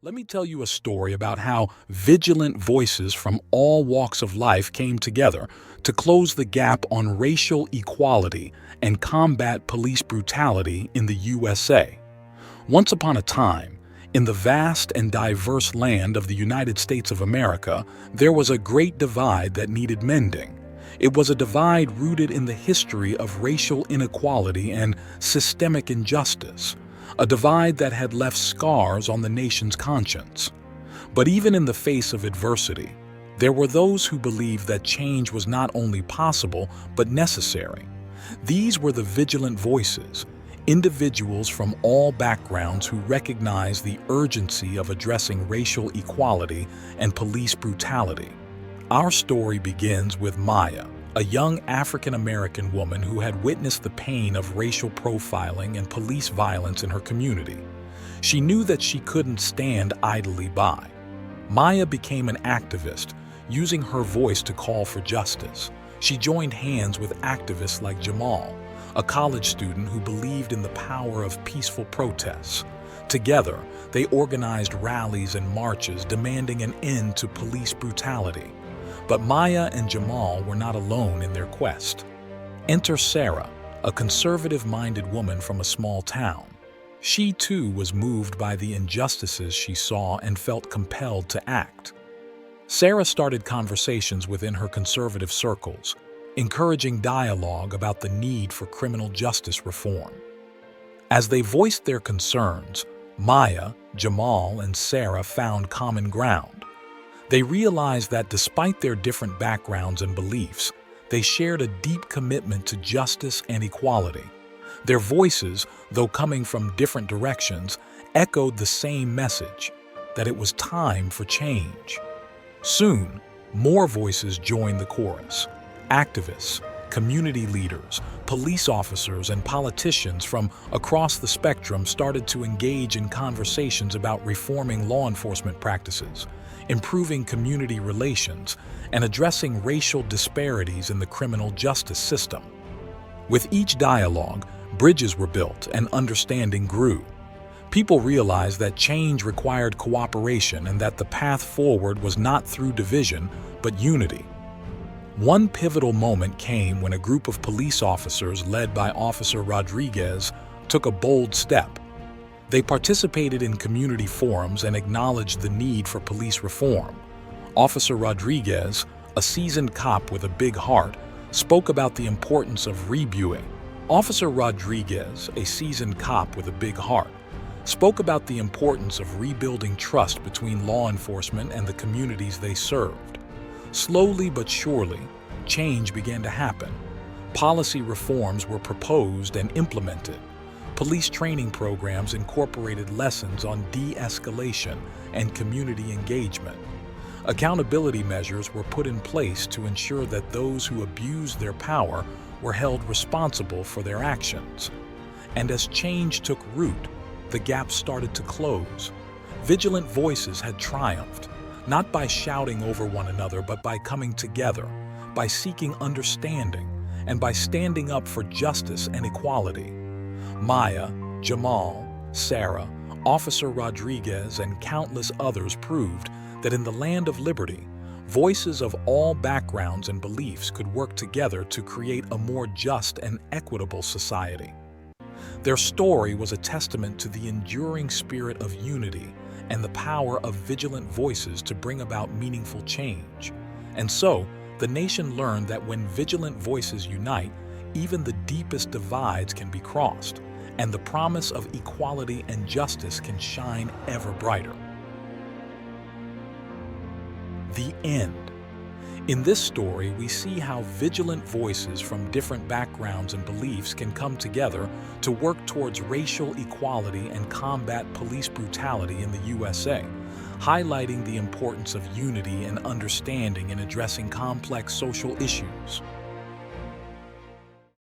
Let me tell you a story about how vigilant voices from all walks of life came together to close the gap on racial equality and combat police brutality in the USA. Once upon a time, in the vast and diverse land of the United States of America, there was a great divide that needed mending. It was a divide rooted in the history of racial inequality and systemic injustice, a divide that had left scars on the nation's conscience. But even in the face of adversity, there were those who believed that change was not only possible but necessary. These were the vigilant voices, individuals from all backgrounds who recognized the urgency of addressing racial equality and police brutality. Our story begins with Maya, a young African-American woman who had witnessed the pain of racial profiling and police violence in her community. She knew that she couldn't stand idly by. Maya became an activist, using her voice to call for justice. She joined hands with activists like Jamal, a college student who believed in the power of peaceful protests. Together, they organized rallies and marches demanding an end to police brutality. But Maya and Jamal were not alone in their quest. Enter Sarah, a conservative-minded woman from a small town. She too was moved by the injustices she saw and felt compelled to act. Sarah started conversations within her conservative circles, encouraging dialogue about the need for criminal justice reform. As they voiced their concerns, Maya, Jamal, and Sarah found common ground. They realized that despite their different backgrounds and beliefs, they shared a deep commitment to justice and equality. Their voices, though coming from different directions, echoed the same message, that it was time for change. Soon, more voices joined the chorus. Activists, community leaders, police officers, and politicians from across the spectrum started to engage in conversations about reforming law enforcement practices, improving community relations, and addressing racial disparities in the criminal justice system. With each dialogue, bridges were built and understanding grew. People realized that change required cooperation and that the path forward was not through division, but unity. One pivotal moment came when a group of police officers led by Officer Rodriguez took a bold step. They participated in community forums and acknowledged the need for police reform. Officer Rodriguez, a seasoned cop with a big heart, spoke about the importance of rebuilding. Officer Rodriguez, a seasoned cop with a big heart, spoke about the importance of rebuilding trust between law enforcement and the communities they served. Slowly but surely, change began to happen. Policy reforms were proposed and implemented. Police training programs incorporated lessons on de-escalation and community engagement. Accountability measures were put in place to ensure that those who abused their power were held responsible for their actions. And as change took root, the gap started to close. Vigilant voices had triumphed, not by shouting over one another, but by coming together, by seeking understanding, and by standing up for justice and equality. Maya, Jamal, Sarah, Officer Rodriguez, and countless others proved that in the land of liberty, voices of all backgrounds and beliefs could work together to create a more just and equitable society. Their story was a testament to the enduring spirit of unity and the power of vigilant voices to bring about meaningful change. And so, the nation learned that when vigilant voices unite, even the deepest divides can be crossed, and the promise of equality and justice can shine ever brighter. The end. In this story, we see how vigilant voices from different backgrounds and beliefs can come together to work towards racial equality and combat police brutality in the USA, highlighting the importance of unity and understanding in addressing complex social issues.